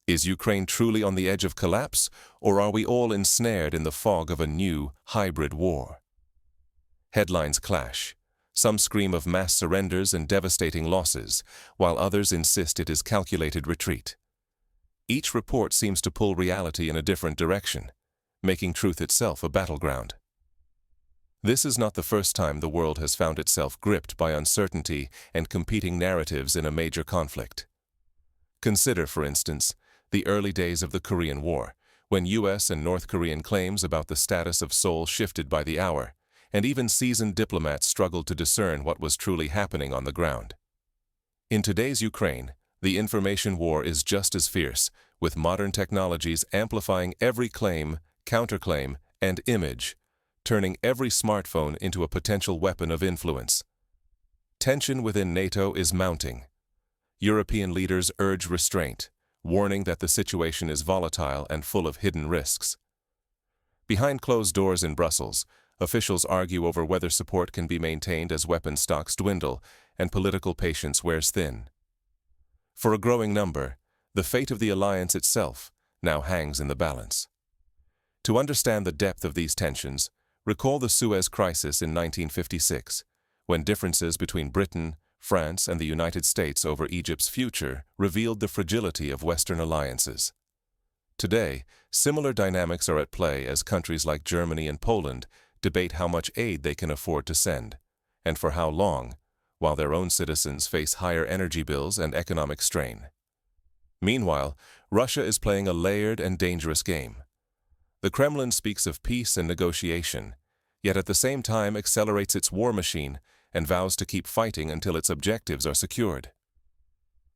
Is Ukraine truly on the edge of collapse, or are we all ensnared in the fog of a new, hybrid war? Headlines clash. Some scream of mass surrenders and devastating losses, while others insist it is calculated retreat. Each report seems to pull reality in a different direction, making truth itself a battleground. This is not the first time the world has found itself gripped by uncertainty and competing narratives in a major conflict. Consider, for instance, the early days of the Korean War, when US and North Korean claims about the status of Seoul shifted by the hour, and even seasoned diplomats struggled to discern what was truly happening on the ground. In today's Ukraine, the information war is just as fierce, with modern technologies amplifying every claim, counterclaim, and image, turning every smartphone into a potential weapon of influence. Tension within Nato is mounting. European leaders urge restraint, warning that the situation is volatile and full of hidden risks. Behind closed doors in Brussels, officials argue over whether support can be maintained as weapon stocks dwindle and political patience wears thin. For a growing number, the fate of the alliance itself now hangs in the balance. To understand the depth of these tensions, recall the Suez Crisis in 1956, when differences between Britain, France, and the United States over Egypt's future revealed the fragility of Western alliances. Today, similar dynamics are at play as countries like Germany and Poland debate how much aid they can afford to send, and for how long, while their own citizens face higher energy bills and economic strain. Meanwhile, Russia is playing a layered and dangerous game. The Kremlin speaks of peace and negotiation, yet at the same time accelerates its war machine and vows to keep fighting until its objectives are secured.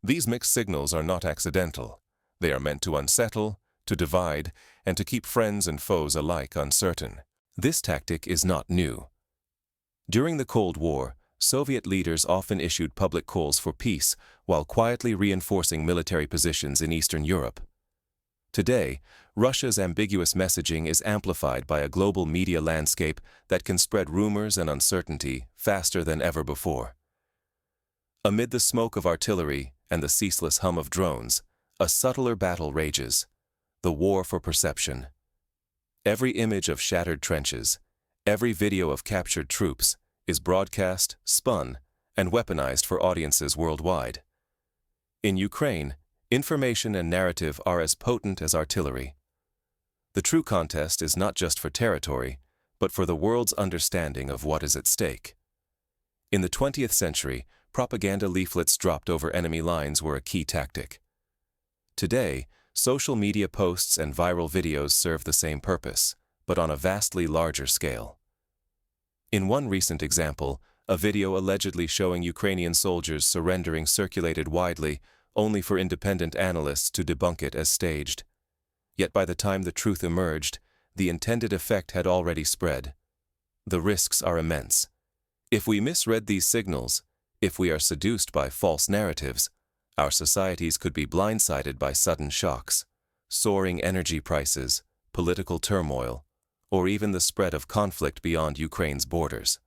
These mixed signals are not accidental. They are meant to unsettle, to divide, and to keep friends and foes alike uncertain. This tactic is not new. During the Cold War, Soviet leaders often issued public calls for peace while quietly reinforcing military positions in Eastern Europe. Today, Russia's ambiguous messaging is amplified by a global media landscape that can spread rumors and uncertainty faster than ever before. Amid the smoke of artillery and the ceaseless hum of drones, a subtler battle rages: the war for perception. Every image of shattered trenches, every video of captured troops, is broadcast, spun, and weaponized for audiences worldwide. In Ukraine, information and narrative are as potent as artillery. The true contest is not just for territory, but for the world's understanding of what is at stake. In the 20th century, propaganda leaflets dropped over enemy lines were a key tactic. Today, social media posts and viral videos serve the same purpose, but on a vastly larger scale. In one recent example, a video allegedly showing Ukrainian soldiers surrendering circulated widely, only for independent analysts to debunk it as staged. Yet by the time the truth emerged, the intended effect had already spread. The risks are immense. If we misread these signals, if we are seduced by false narratives, our societies could be blindsided by sudden shocks, soaring energy prices, political turmoil, or even the spread of conflict beyond Ukraine's borders.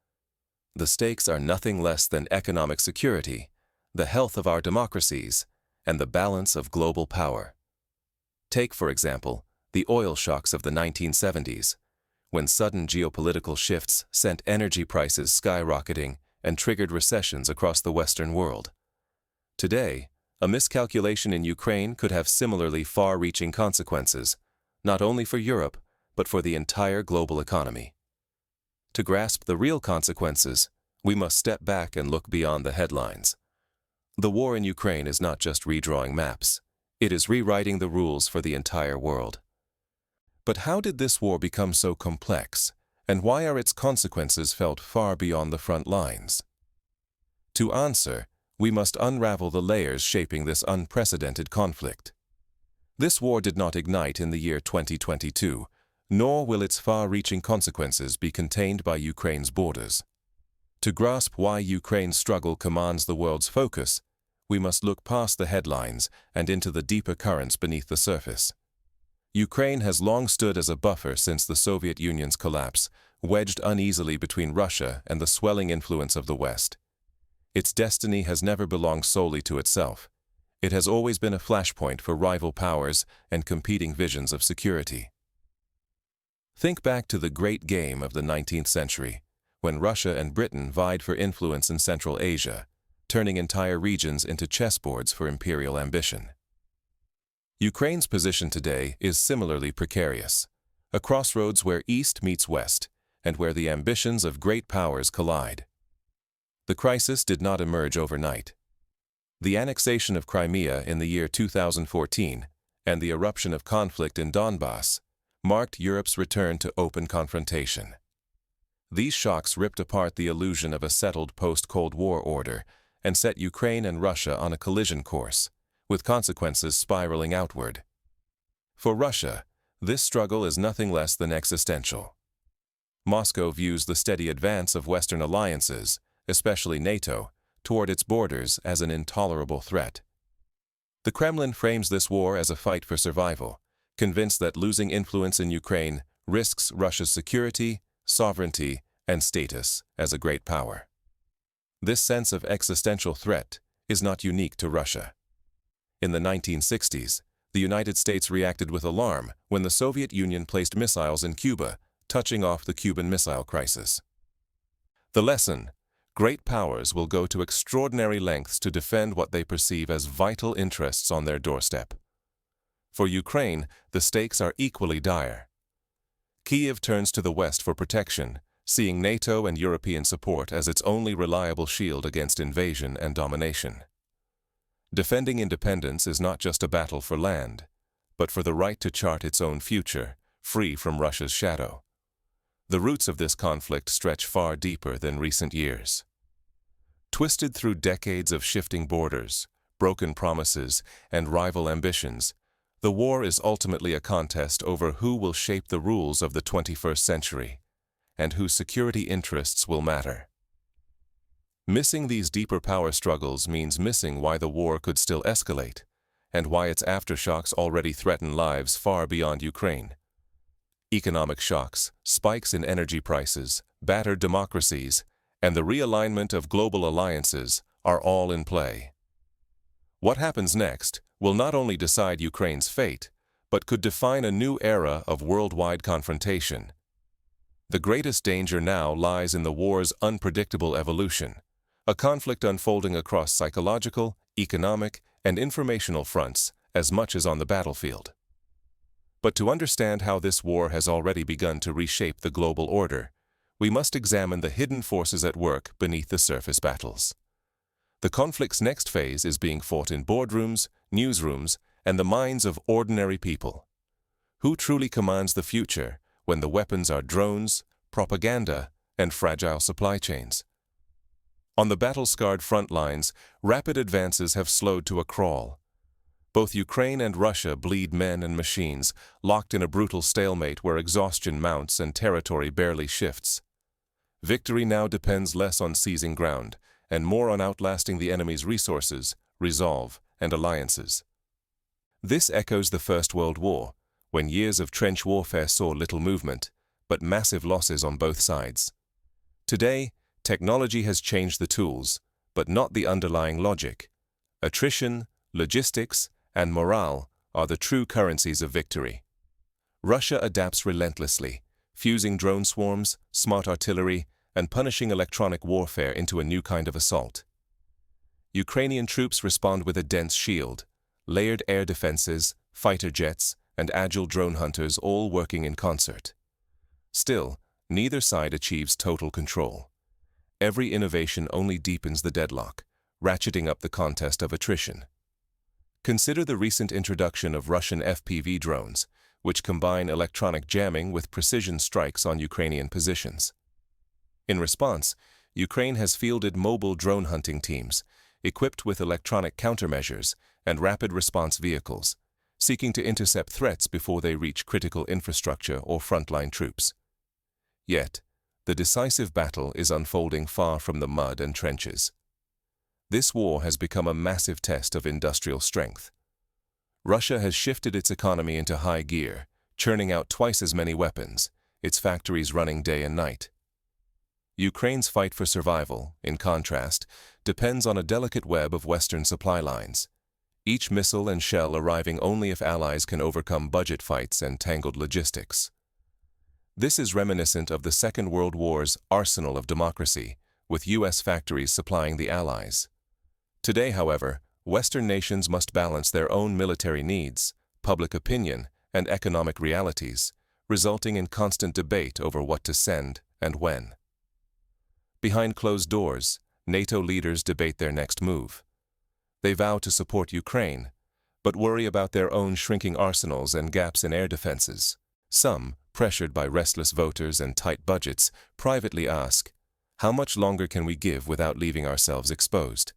The stakes are nothing less than economic security, the health of our democracies, and the balance of global power. Take, for example, the oil shocks of the 1970s, when sudden geopolitical shifts sent energy prices skyrocketing and triggered recessions across the Western world. Today, a miscalculation in Ukraine could have similarly far-reaching consequences, not only for Europe, but for the entire global economy. To grasp the real consequences, we must step back and look beyond the headlines. The war in Ukraine is not just redrawing maps. It is rewriting the rules for the entire world. But how did this war become so complex, and why are its consequences felt far beyond the front lines? To answer, we must unravel the layers shaping this unprecedented conflict. This war did not ignite in the year 2022, nor will its far-reaching consequences be contained by Ukraine's borders. To grasp why Ukraine's struggle commands the world's focus, we must look past the headlines and into the deeper currents beneath the surface. Ukraine has long stood as a buffer since the Soviet Union's collapse, wedged uneasily between Russia and the swelling influence of the West. Its destiny has never belonged solely to itself. It has always been a flashpoint for rival powers and competing visions of security. Think back to the great game of the 19th century, when Russia and Britain vied for influence in Central Asia, turning entire regions into chessboards for imperial ambition. Ukraine's position today is similarly precarious, a crossroads where East meets West, and where the ambitions of great powers collide. The crisis did not emerge overnight. The annexation of Crimea in the year 2014 and the eruption of conflict in Donbass marked Europe's return to open confrontation. These shocks ripped apart the illusion of a settled post-Cold War order and set Ukraine and Russia on a collision course, with consequences spiraling outward. For Russia, this struggle is nothing less than existential. Moscow views the steady advance of Western alliances, especially NATO, toward its borders as an intolerable threat. The Kremlin frames this war as a fight for survival, convinced that losing influence in Ukraine risks Russia's security, sovereignty, and status as a great power. This sense of existential threat is not unique to Russia. In the 1960s, the United States reacted with alarm when the Soviet Union placed missiles in Cuba, touching off the Cuban Missile Crisis. The lesson: great powers will go to extraordinary lengths to defend what they perceive as vital interests on their doorstep. For Ukraine, the stakes are equally dire. Kyiv turns to the West for protection, seeing NATO and European support as its only reliable shield against invasion and domination. Defending independence is not just a battle for land, but for the right to chart its own future, free from Russia's shadow. The roots of this conflict stretch far deeper than recent years. Twisted through decades of shifting borders, broken promises, and rival ambitions, the war is ultimately a contest over who will shape the rules of the 21st century, and whose security interests will matter. Missing these deeper power struggles means missing why the war could still escalate, and why its aftershocks already threaten lives far beyond Ukraine. Economic shocks, spikes in energy prices, battered democracies, and the realignment of global alliances are all in play. What happens next will not only decide Ukraine's fate, but could define a new era of worldwide confrontation. The greatest danger now lies in the war's unpredictable evolution, a conflict unfolding across psychological, economic, and informational fronts as much as on the battlefield. But to understand how this war has already begun to reshape the global order, we must examine the hidden forces at work beneath the surface battles. The conflict's next phase is being fought in boardrooms, newsrooms, and the minds of ordinary people. Who truly commands the future when the weapons are drones, propaganda, and fragile supply chains? On the battle-scarred front lines, rapid advances have slowed to a crawl. Both Ukraine and Russia bleed men and machines, locked in a brutal stalemate where exhaustion mounts and territory barely shifts. Victory now depends less on seizing ground, and more on outlasting the enemy's resources, resolve, and alliances. This echoes the First World War, when years of trench warfare saw little movement, but massive losses on both sides. Today, technology has changed the tools, but not the underlying logic. Attrition, logistics, and morale are the true currencies of victory. Russia adapts relentlessly, fusing drone swarms, smart artillery, and punishing electronic warfare into a new kind of assault. Ukrainian troops respond with a dense shield, layered air defenses, fighter jets, and agile drone hunters all working in concert. Still, neither side achieves total control. Every innovation only deepens the deadlock, ratcheting up the contest of attrition. Consider the recent introduction of Russian FPV drones, which combine electronic jamming with precision strikes on Ukrainian positions. In response, Ukraine has fielded mobile drone hunting teams, equipped with electronic countermeasures and rapid response vehicles, seeking to intercept threats before they reach critical infrastructure or frontline troops. Yet, the decisive battle is unfolding far from the mud and trenches. This war has become a massive test of industrial strength. Russia has shifted its economy into high gear, churning out twice as many weapons, its factories running day and night. Ukraine's fight for survival, in contrast, depends on a delicate web of Western supply lines. each missile and shell arriving only if allies can overcome budget fights and tangled logistics. This is reminiscent of the Second World War's arsenal of democracy, with U.S. factories supplying the allies. Today, however, Western nations must balance their own military needs, public opinion, and economic realities, resulting in constant debate over what to send and when. Behind closed doors, NATO leaders debate their next move. They vow to support Ukraine, but worry about their own shrinking arsenals and gaps in air defenses. Some, pressured by restless voters and tight budgets, privately ask, how much longer can we give without leaving ourselves exposed?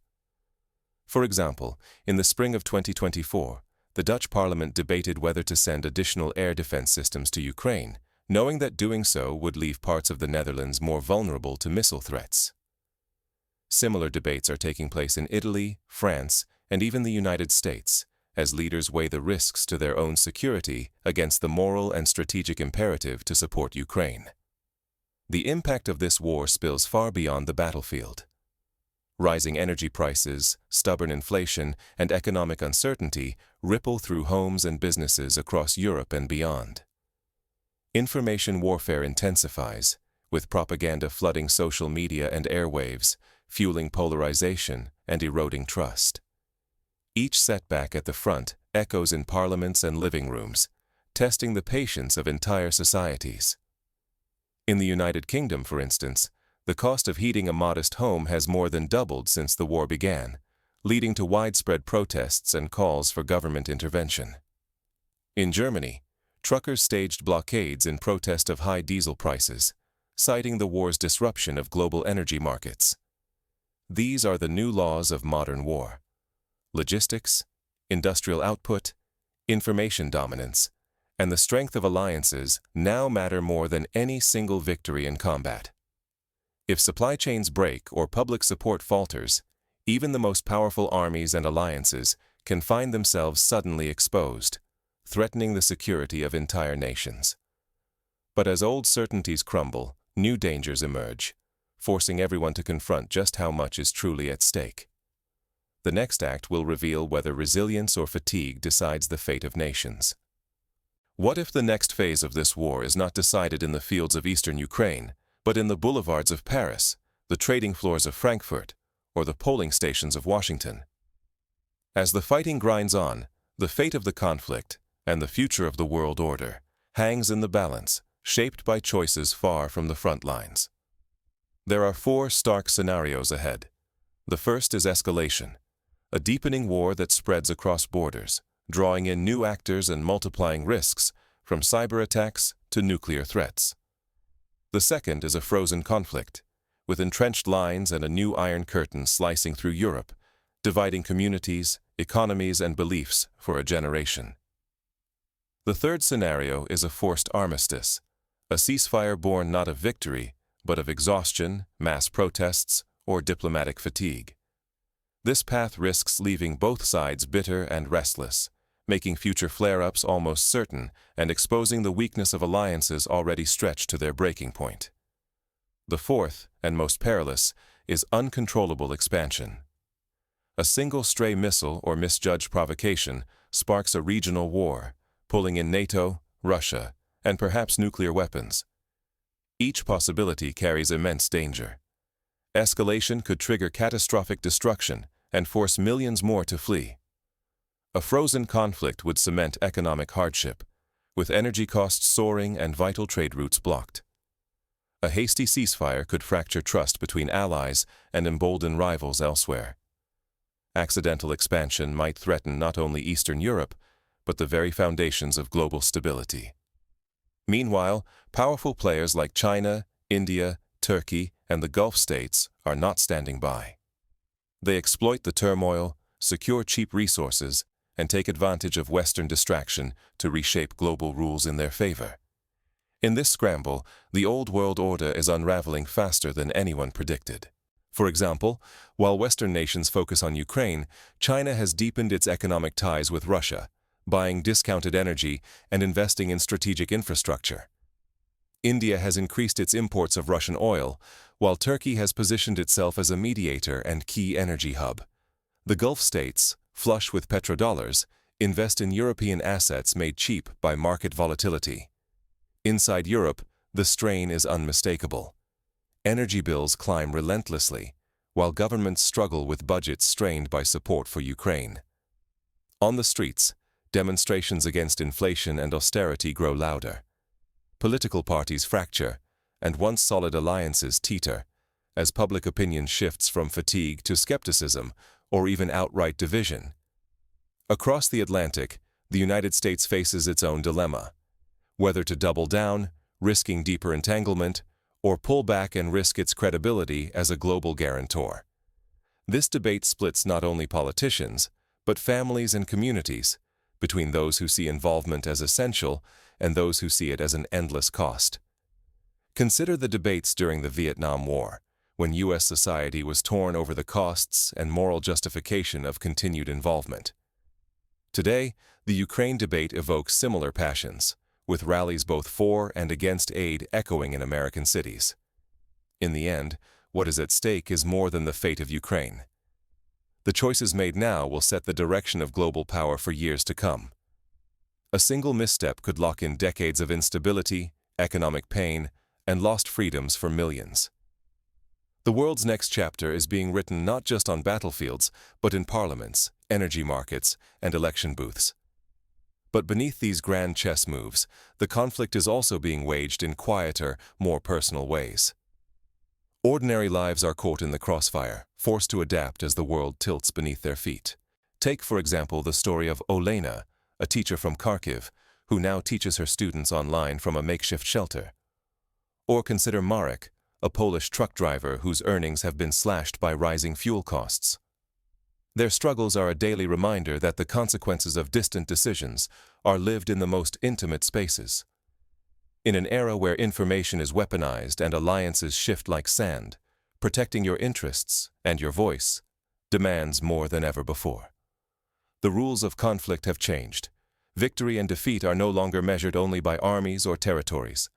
For example, in the spring of 2024, the Dutch parliament debated whether to send additional air defense systems to Ukraine, knowing that doing so would leave parts of the Netherlands more vulnerable to missile threats. Similar debates are taking place in Italy, France, and even the United States, as leaders weigh the risks to their own security against the moral and strategic imperative to support Ukraine. The impact of this war spills far beyond the battlefield. Rising energy prices, stubborn inflation, and economic uncertainty ripple through homes and businesses across Europe and beyond. Information warfare intensifies, with propaganda flooding social media and airwaves, fueling polarization and eroding trust. Each setback at the front echoes in parliaments and living rooms, testing the patience of entire societies. In the United Kingdom, for instance, the cost of heating a modest home has more than doubled since the war began, leading to widespread protests and calls for government intervention. In Germany, truckers staged blockades in protest of high diesel prices, citing the war's disruption of global energy markets. These are the new laws of modern war. Logistics, industrial output, information dominance, and the strength of alliances now matter more than any single victory in combat. If supply chains break or public support falters, even the most powerful armies and alliances can find themselves suddenly exposed, threatening the security of entire nations. But as old certainties crumble, new dangers emerge, forcing everyone to confront just how much is truly at stake. The next act will reveal whether resilience or fatigue decides the fate of nations. What if the next phase of this war is not decided in the fields of eastern Ukraine, but in the boulevards of Paris, the trading floors of Frankfurt, or the polling stations of Washington? As the fighting grinds on, the fate of the conflict and the future of the world order hangs in the balance, shaped by choices far from the front lines. There are 4 stark scenarios ahead. The first is escalation, a deepening war that spreads across borders, drawing in new actors and multiplying risks, from cyber attacks to nuclear threats. The second is a frozen conflict, with entrenched lines and a new Iron Curtain slicing through Europe, dividing communities, economies, and beliefs for a generation. The third scenario is a forced armistice, a ceasefire born not of victory, but of exhaustion, mass protests, or diplomatic fatigue. This path risks leaving both sides bitter and restless, making future flare-ups almost certain and exposing the weakness of alliances already stretched to their breaking point. The fourth, and most perilous, is uncontrollable expansion. A single stray missile or misjudged provocation sparks a regional war, pulling in NATO, Russia, and perhaps nuclear weapons. Each possibility carries immense danger. Escalation could trigger catastrophic destruction and force millions more to flee. A frozen conflict would cement economic hardship, with energy costs soaring and vital trade routes blocked. A hasty ceasefire could fracture trust between allies and embolden rivals elsewhere. Accidental expansion might threaten not only Eastern Europe, but the very foundations of global stability. Meanwhile, powerful players like China, India, Turkey, and the Gulf states are not standing by. They exploit the turmoil, secure cheap resources, and take advantage of Western distraction to reshape global rules in their favor. In this scramble, the old world order is unraveling faster than anyone predicted. For example, while Western nations focus on Ukraine, China has deepened its economic ties with Russia, buying discounted energy and investing in strategic infrastructure. India has increased its imports of Russian oil, while Turkey has positioned itself as a mediator and key energy hub. The Gulf states, flush with petrodollars, invest in European assets made cheap by market volatility. Inside Europe, the strain is unmistakable. Energy bills climb relentlessly, while governments struggle with budgets strained by support for Ukraine. On the streets, demonstrations against inflation and austerity grow louder. Political parties fracture, and once solid alliances teeter, as public opinion shifts from fatigue to skepticism or even outright division. Across the Atlantic, the United States faces its own dilemma: whether to double down, risking deeper entanglement, or pull back and risk its credibility as a global guarantor. This debate splits not only politicians, but families and communities, between those who see involvement as essential and those who see it as an endless cost. Consider the debates during the Vietnam War, when U.S. society was torn over the costs and moral justification of continued involvement. Today, the Ukraine debate evokes similar passions, with rallies both for and against aid echoing in American cities. In the end, what is at stake is more than the fate of Ukraine. The choices made now will set the direction of global power for years to come. A single misstep could lock in decades of instability, economic pain, and lost freedoms for millions. The world's next chapter is being written not just on battlefields, but in parliaments, energy markets, and election booths. But beneath these grand chess moves, the conflict is also being waged in quieter, more personal ways. Ordinary lives are caught in the crossfire, forced to adapt as the world tilts beneath their feet. Take, for example, the story of Olena, a teacher from Kharkiv, who now teaches her students online from a makeshift shelter. Or consider Marek, a Polish truck driver whose earnings have been slashed by rising fuel costs. Their struggles are a daily reminder that the consequences of distant decisions are lived in the most intimate spaces. In an era where information is weaponized and alliances shift like sand, protecting your interests and your voice demands more than ever before. The rules of conflict have changed. Victory and defeat are no longer measured only by armies or territories.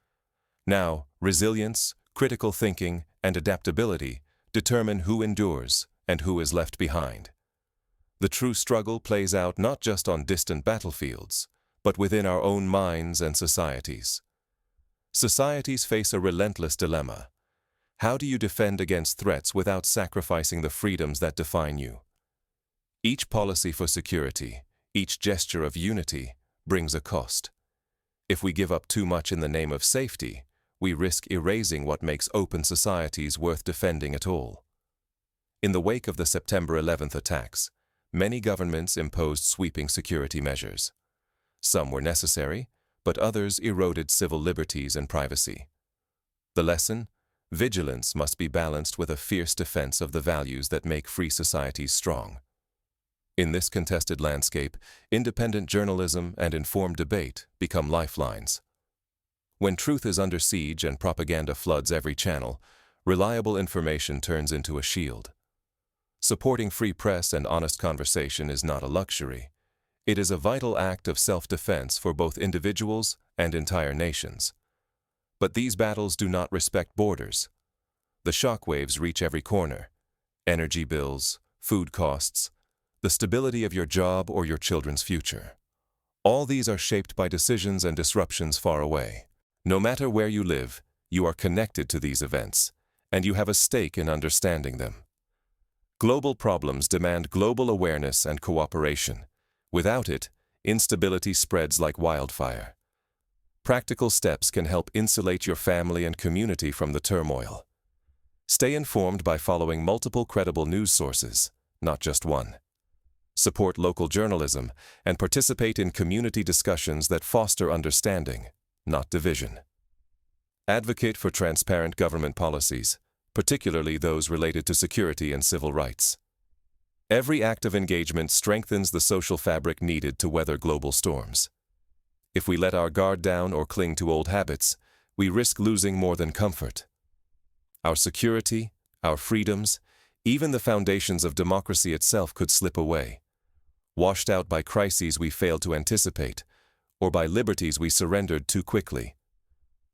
Now, resilience, critical thinking, and adaptability determine who endures and who is left behind. The true struggle plays out not just on distant battlefields, but within our own minds and societies. Societies face a relentless dilemma. How do you defend against threats without sacrificing the freedoms that define you? Each policy for security, each gesture of unity, brings a cost. If we give up too much in the name of safety, we risk erasing what makes open societies worth defending at all. In the wake of the September 11th attacks, many governments imposed sweeping security measures. Some were necessary, but others eroded civil liberties and privacy. The lesson? Vigilance must be balanced with a fierce defense of the values that make free societies strong. In this contested landscape, independent journalism and informed debate become lifelines. When truth is under siege and propaganda floods every channel, reliable information turns into a shield. Supporting free press and honest conversation is not a luxury. It is a vital act of self-defense for both individuals and entire nations. But these battles do not respect borders. The shockwaves reach every corner: energy bills, food costs, the stability of your job or your children's future. All these are shaped by decisions and disruptions far away. No matter where you live, you are connected to these events, and you have a stake in understanding them. Global problems demand global awareness and cooperation. Without it, instability spreads like wildfire. Practical steps can help insulate your family and community from the turmoil. Stay informed by following multiple credible news sources, not just one. Support local journalism and participate in community discussions that foster understanding, not division. Advocate for transparent government policies, particularly those related to security and civil rights. Every act of engagement strengthens the social fabric needed to weather global storms. If we let our guard down or cling to old habits, we risk losing more than comfort. Our security, our freedoms, even the foundations of democracy itself could slip away, washed out by crises we failed to anticipate, or by liberties we surrendered too quickly.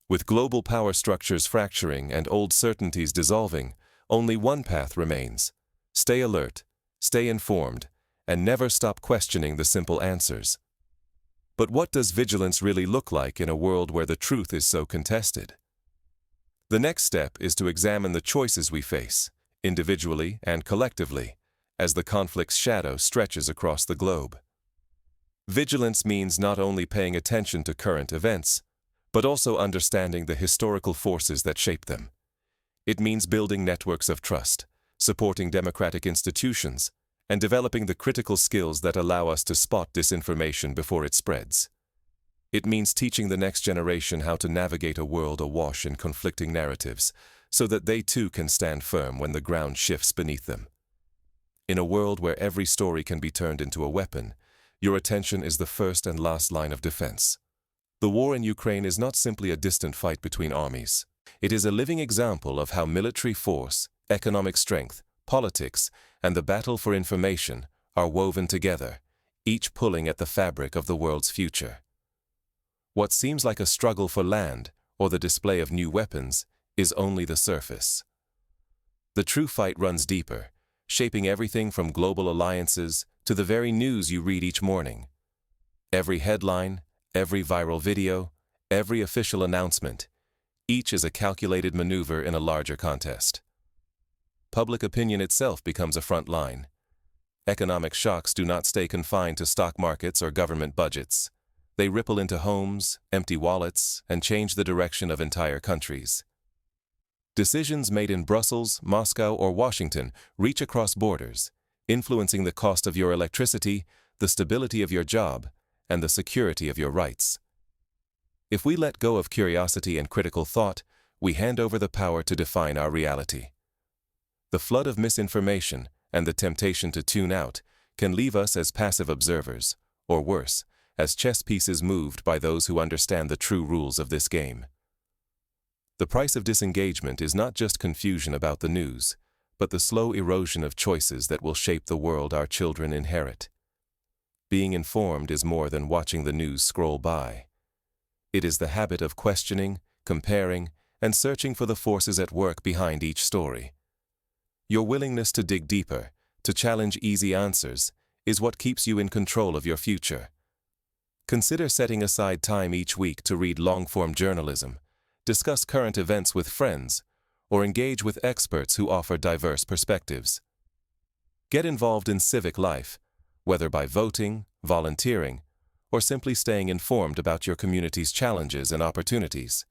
With global power structures fracturing and old certainties dissolving, only one path remains: stay alert, stay informed, and never stop questioning the simple answers. But what does vigilance really look like in a world where the truth is so contested? The next step is to examine the choices we face, individually and collectively, as the conflict's shadow stretches across the globe. Vigilance means not only paying attention to current events, but also understanding the historical forces that shape them. It means building networks of trust, supporting democratic institutions, and developing the critical skills that allow us to spot disinformation before it spreads. It means teaching the next generation how to navigate a world awash in conflicting narratives, so that they too can stand firm when the ground shifts beneath them. In a world where every story can be turned into a weapon, your attention is the first and last line of defense. The war in Ukraine is not simply a distant fight between armies. It is a living example of how military force, economic strength, politics, and the battle for information are woven together, each pulling at the fabric of the world's future. What seems like a struggle for land or the display of new weapons is only the surface. The true fight runs deeper, shaping everything from global alliances to the very news you read each morning. Every headline, every viral video, every official announcement, each is a calculated maneuver in a larger contest. Public opinion itself becomes a front line. Economic shocks do not stay confined to stock markets or government budgets. They ripple into homes, empty wallets, and change the direction of entire countries. Decisions made in Brussels, Moscow, or Washington reach across borders, influencing the cost of your electricity, the stability of your job, and the security of your rights. If we let go of curiosity and critical thought, we hand over the power to define our reality. The flood of misinformation and the temptation to tune out can leave us as passive observers, or worse, as chess pieces moved by those who understand the true rules of this game. The price of disengagement is not just confusion about the news, but the slow erosion of choices that will shape the world our children inherit. Being informed is more than watching the news scroll by. It is the habit of questioning, comparing, and searching for the forces at work behind each story. Your willingness to dig deeper, to challenge easy answers, is what keeps you in control of your future. Consider setting aside time each week to read long-form journalism, discuss current events with friends, or engage with experts who offer diverse perspectives. Get involved in civic life, whether by voting, volunteering, or simply staying informed about your community's challenges and opportunities.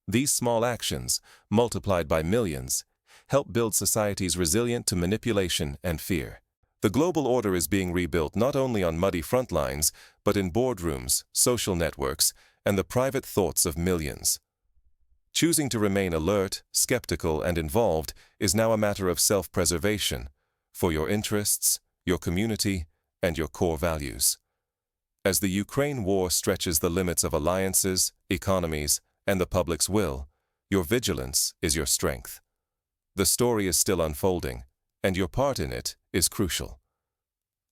These small actions, multiplied by millions, help build societies resilient to manipulation and fear. The global order is being rebuilt not only on muddy front lines, but in boardrooms, social networks, and the private thoughts of millions. Choosing to remain alert, skeptical, and involved is now a matter of self-preservation for your interests, your community, and your core values. As the Ukraine war stretches the limits of alliances, economies, and the public's will, your vigilance is your strength. The story is still unfolding, and your part in it is crucial.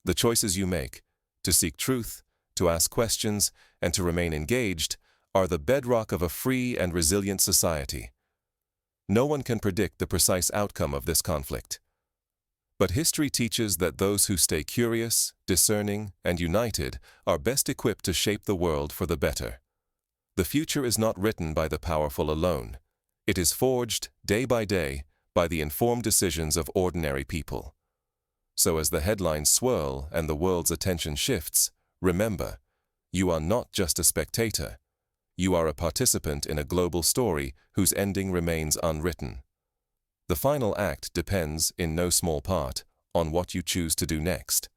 The choices you make, to seek truth, to ask questions, and to remain engaged, are the bedrock of a free and resilient society. No one can predict the precise outcome of this conflict. But history teaches that those who stay curious, discerning, and united are best equipped to shape the world for the better. The future is not written by the powerful alone. It is forged, day by day, by the informed decisions of ordinary people. So as the headlines swirl and the world's attention shifts, remember, you are not just a spectator. You are a participant in a global story whose ending remains unwritten. The final act depends, in no small part, on what you choose to do next.